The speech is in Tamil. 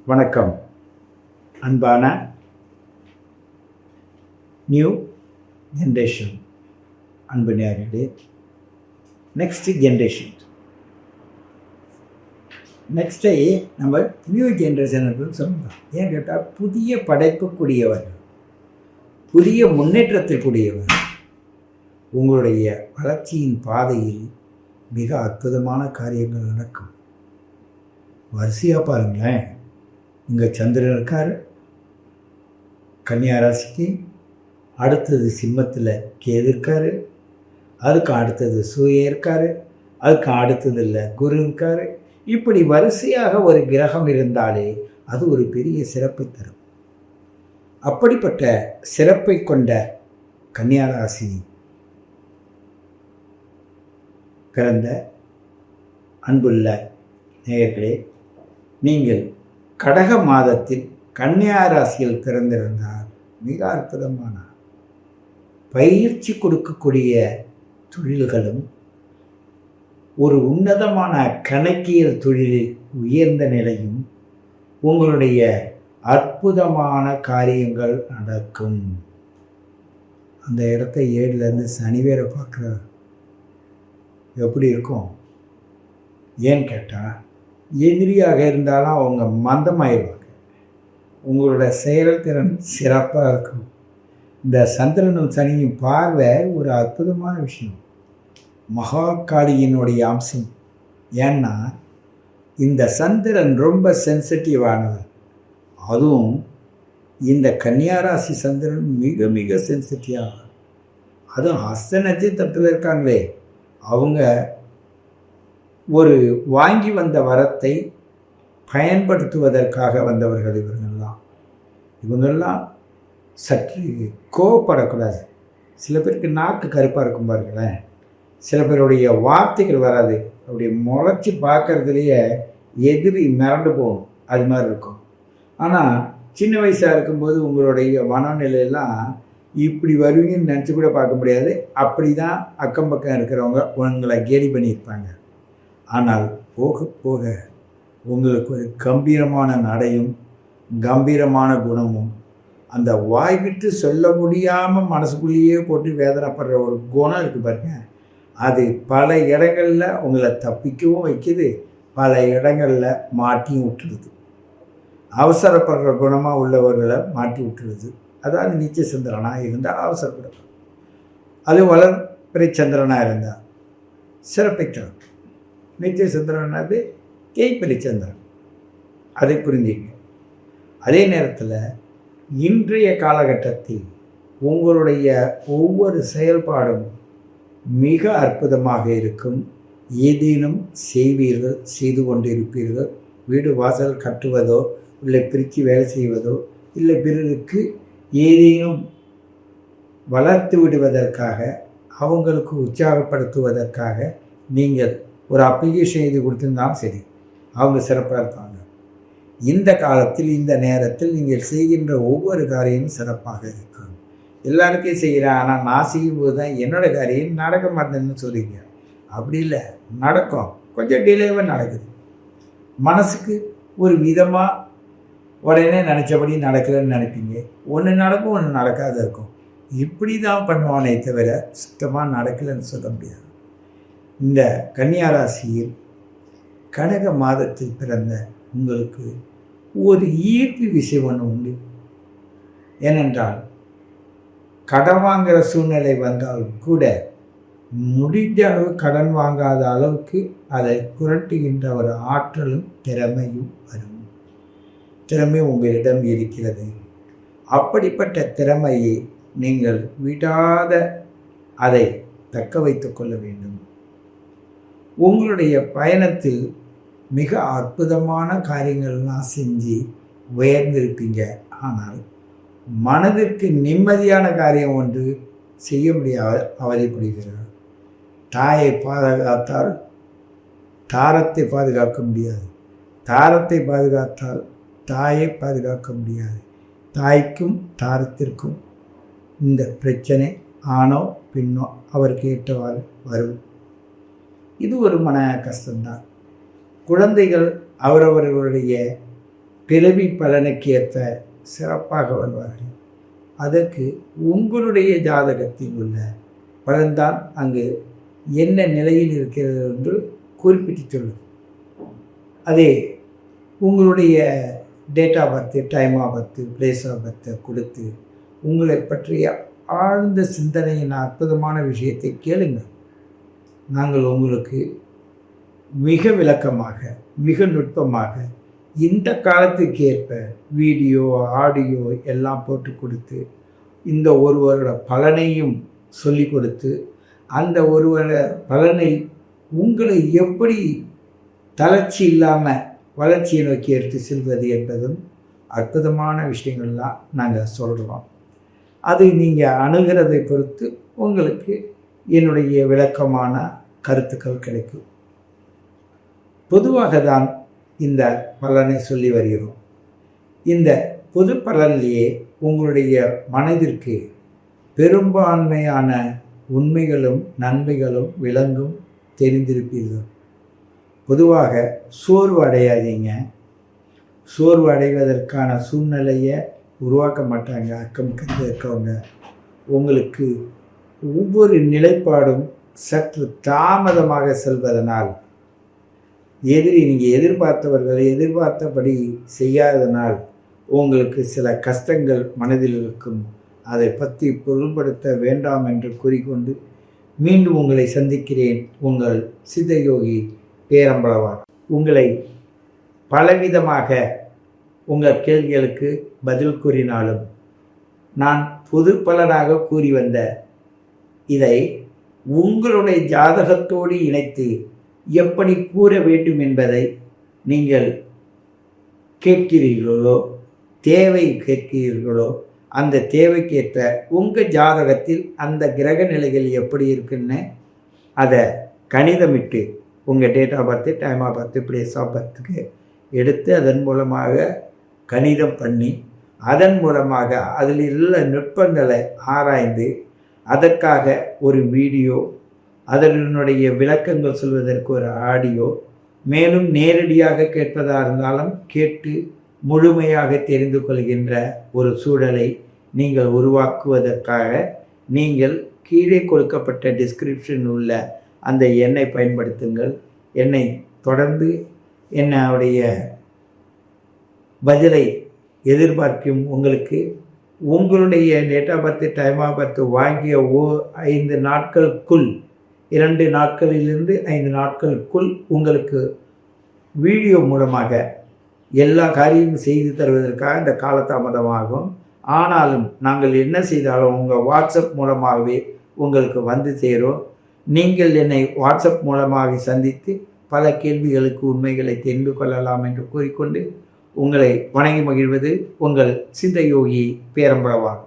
வணக்கம். அன்பான நியூ ஜென்ரேஷன் அன்பு நேயர்களே, நெக்ஸ்ட் ஜென்ரேஷன் நம்ம நியூ ஜென்ரேஷன் சொல்லலாம். ஏன் கேட்டால் புதிய படைப்புக்குரியவர்கள், புதிய முன்னேற்றத்திற்குரியவர்கள். உங்களுடைய வளர்ச்சியின் பாதையில் மிக அற்புதமான காரியங்கள் நடக்கும். வரிசையாக பாருங்களேன். இங்கே சந்திரன் இருக்கார் கன்னியா ராசிக்கு, அடுத்தது சிம்மத்தில் கேது இருக்கார், அதுக்கு அடுத்தது சூரியன் இருக்கார், அதுக்கு அடுத்தது இல்லை குரு இருக்கார். இப்படி வரிசையாக ஒரு கிரகம் இருந்தாலே அது ஒரு பெரிய சிறப்பை தரும். அப்படிப்பட்ட சிறப்பை கொண்ட கன்னியா ராசி பிறந்த அன்புள்ள நேயர்களே, நீங்கள் கடக மாதத்தில் கன்னியா ராசியில் பிறந்திருந்தால் மிக அற்புதமான பயிற்சி கொடுக்கக்கூடிய தொழில்களும், ஒரு உன்னதமான கணக்கியல் தொழிலில் உயர்ந்த நிலையும், உங்களுடைய அற்புதமான காரியங்கள் நடக்கும். அந்த இடத்த 7லேருந்து சனி வேற பார்க்குறார். எப்படி இருக்கும்? ஏன்னு கேட்டால், எதிரியாக இருந்தாலும் அவங்க மந்தமாயிடுவாங்க. உங்களோட செயல்திறன் சிறப்பாக இருக்கும். இந்த சந்திரனும் சனியும் பார்வை ஒரு அற்புதமான விஷயம். மகாகாளியினுடைய அம்சம். ஏன்னா இந்த சந்திரன் ரொம்ப சென்சிட்டிவானவர். அதுவும் இந்த கன்னியாராசி சந்திரன் மிக மிக சென்சிட்டிவாக. அதுவும் ஹஸ்த நட்சத்திரத்தில் இருக்காங்களே, அவங்க ஒரு வாங்கி வந்த வரத்தை பயன்படுத்துவதற்காக வந்தவர்கள். இவங்கெல்லாம் சற்று கோவப்படக்கூடாது. சில பேருக்கு நாக்கு கருப்பாக இருக்கும் பாருங்களேன். சில பேருடைய வார்த்தைகள் வராது. அப்படி முளைச்சி பார்க்கறதுலேயே எதிரி மிரண்டு போகணும், அது மாதிரி இருக்கும். ஆனால் சின்ன வயசாக இருக்கும்போது உங்களுடைய மனநிலையெல்லாம் இப்படி வருவீங்கன்னு நினச்சி கூட பார்க்க முடியாது. அப்படி தான் அக்கம் பக்கம் இருக்கிறவங்க உங்களை கேலி பண்ணியிருப்பாங்க. ஆனால் போக போக உங்களுக்கு ஒரு கம்பீரமான நடையும் கம்பீரமான குணமும், அந்த வாய் விட்டு சொல்ல முடியாமல் மனசுக்குள்ளேயே போட்டு வேதனைப்படுற ஒரு குணம் இருக்குது பாருங்க. அது பல இடங்களில் உங்களை தப்பிக்கவும் வைக்குது, பல இடங்களில் மாட்டியும் விட்டுடுது. அவசரப்படுற குணமாக உள்ளவர்களை மாட்டி விட்டுடுது. அதாவது நீச்ச சந்திரனாக இருந்தால் அவசரப்படும். அது வளர்பிறை சந்திரனாக இருந்தால் சிறப்பிக்கும். நித்திய சந்திரனாது கேய்பிரி சந்திரன். அதை புரிஞ்சுங்க. அதே நேரத்தில் இன்றைய காலகட்டத்தில் உங்களுடைய ஒவ்வொரு செயல்பாடும் மிக அற்புதமாக இருக்கும். ஏதேனும் செய்வீர்கள், செய்து கொண்டிருப்பீர்கள். வீடு வாசல் கட்டுவதோ, இல்லை பிரித்து வேலை செய்வதோ, இல்லை பிறருக்கு ஏதேனும் வளர்த்து விடுவதற்காக, அவங்களுக்கு உற்சாகப்படுத்துவதற்காக நீங்கள் ஒரு அப்ளிகேஷன் எழுதி கொடுத்துருந்தாலும் சரி, அவங்க சிறப்பாக இருப்பாங்க. இந்த காலத்தில் இந்த நேரத்தில் நீங்கள் செய்கின்ற ஒவ்வொரு காரியமும் சிறப்பாக இருக்கும். எல்லாருக்கும் செய்கிறேன், ஆனால் நான் செய்யும்போது தான் என்னோடய காரியம் நடக்க மாட்டேன்னு சொல்லிங்க. அப்படி இல்லை, நடக்கும். கொஞ்சம் டிலேவாக நடக்குது. மனசுக்கு ஒரு விதமாக உடனே நினச்சபடி நடக்கலன்னு நினைப்பீங்க. ஒன்று நடக்கும், ஒன்று நடக்காத இருக்கும். இப்படி தான் பண்ணுவானே தவிர சுத்தமாக நடக்கலைன்னு சொல்ல முடியாது. இந்த கன்னியா ராசியில் கடக மாதத்தில் பிறந்த உங்களுக்கு ஒரு ஈர்ப்பு விஷயம் ஒன்று உண்டு. ஏனென்றால் கடன் வாங்குகிற சூழ்நிலை வந்தால் கூட முடிந்த அளவு கடன் வாங்காத அளவுக்கு அதை புரட்டுகின்ற ஒரு ஆற்றலும் திறமையும் வரும். திறமை உங்களிடம் இருக்கிறது. அப்படிப்பட்ட திறமையை நீங்கள் விடாத அதை தக்க வைத்து கொள்ள வேண்டும். உங்களுடைய பயணத்தில் மிக அற்புதமான காரியங்கள்லாம் செஞ்சு உயர்ந்திருப்பீங்க. ஆனால் மனதிற்கு நிம்மதியான காரியம் ஒன்று செய்ய முடியாது, அவதிப்படுகிறார். தாயை பாதுகாத்தால் தாரத்தை பாதுகாக்க முடியாது, தாரத்தை பாதுகாத்தால் தாயை பாதுகாக்க முடியாது. தாய்க்கும் தாரத்திற்கும் இந்த பிரச்சனை ஆணோ பெண்ணோ அவருக்கு ஏற்றவாறு வரும். இது ஒரு மன கஷ்டம்தான். குழந்தைகள் அவரவர்களுடைய பிறவி பலனுக்கு ஏற்ப சிறப்பாக வருவார்கள். அதற்கு உங்களுடைய ஜாதகத்தில் உள்ள பலன்தான் அங்கு என்ன நிலையில் இருக்கிறது என்று குறிப்பிட்டு சொல்லும். அதே உங்களுடைய date of birth, time of birth, place of பர்த்தை கொடுத்து உங்களை பற்றிய ஆழ்ந்த சிந்தனையின் அற்புதமான விஷயத்தை கேளுங்கள். நாங்கள் உங்களுக்கு மிக விளக்கமாக, மிக நுட்பமாக இந்த காலத்துக்கு ஏற்ப வீடியோ, ஆடியோ எல்லாம் போட்டு கொடுத்து இந்த ஒருவரோட பலனையும் சொல்லி கொடுத்து அந்த ஒருவரோட பலனை உங்களை எப்படி தளர்ச்சி இல்லாமல் வளர்ச்சியை நோக்கி எடுத்து செல்வது என்பதும் அற்புதமான விஷயங்கள்லாம் நாங்கள் சொல்கிறோம். அது நீங்கள் அணுகிறதை பொறுத்து உங்களுக்கு என்னுடைய விளக்கமான கருத்துக்கள் கிடைக்கும். பொதுவாக தான் இந்த பலனை சொல்லி வருகிறோம். இந்த பொது பலனிலேயே உங்களுடைய மனதிற்கு பெரும்பான்மையான உண்மைகளும் நன்மைகளும் விளங்கும் தெரிந்திருப்பீர்கள். பொதுவாக சோர்வு அடையாதீங்க. சோர்வு அடைவதற்கான சூழ்நிலையை உருவாக்க மாட்டாங்க அக்கம் பக்கத்தில் இருக்கவங்க. உங்களுக்கு ஒவ்வொரு நிலைப்பாடும் சற்று தாமதமாக செல்வதனால், நீங்கள் எதிர்பார்த்தவர்களை எதிர்பார்த்தபடி செய்யாததனால் உங்களுக்கு சில கஷ்டங்கள் மனதில் இருக்கும். அதை பற்றி பொருள்படுத்த வேண்டாம் என்று கூறிக்கொண்டு மீண்டும் உங்களை சந்திக்கிறேன். உங்கள் சித்தயோகி பேரம்பலவான். உங்களை பலவிதமாக உங்கள் கேள்விகளுக்கு பதில் கூறினாலும் நான் பொது பலனாக கூறி வந்த இதை உங்களுடைய ஜாதகத்தோடு இணைத்து எப்படி கூற வேண்டும் என்பதை நீங்கள் கேட்கிறீர்களோ, தேவை கேட்கிறீர்களோ, அந்த தேவைக்கேற்ற உங்கள் ஜாதகத்தில் அந்த கிரக நிலைகள் எப்படி இருக்குன்னு அதை கணிதமிட்டு உங்கள் date of birth, time of birth, place of பர்த்துக்கு எடுத்து அதன் மூலமாக கணிதம் பண்ணி அதன் மூலமாக அதில் உள்ள நுட்பங்களை ஆராய்ந்து அதற்காக ஒரு வீடியோ, அதனுடைய விளக்கங்கள் சொல்வதற்கு ஒரு ஆடியோ, மேலும் நேரடியாக கேட்பதாக இருந்தாலும் கேட்டு முழுமையாக தெரிந்து கொள்கின்ற ஒரு சூழலை நீங்கள் உருவாக்குவதற்காக நீங்கள் கீழே கொடுக்கப்பட்ட டிஸ்கிரிப்ஷன் உள்ள அந்த எண்ணை பயன்படுத்துங்கள். என்னை தொடர்ந்து என்னுடைய பதிலை எதிர்பார்க்கும் உங்களுக்கு உங்களுடைய date of birth, time of birth வாங்கிய 5 நாட்களுக்குள், 2 நாட்களிலிருந்து 5 நாட்களுக்குள் உங்களுக்கு வீடியோ மூலமாக எல்லா காரியமும் செய்து தருவதற்காக இந்த காலதாமதமாகும். ஆனாலும் நாங்கள் என்ன செய்தாலும் உங்கள் வாட்ஸ்அப் மூலமாகவே உங்களுக்கு வந்து சேரும். நீங்கள் என்னை வாட்ஸ்அப் மூலமாக சந்தித்து பல கேள்விகளுக்கு உண்மைகளை தெரிந்து கொள்ளலாம் என்று கூறிக்கொண்டு உங்களை வணங்கி மகிழ்வது உங்கள் சித்தயோகி பேரம்பலவான்.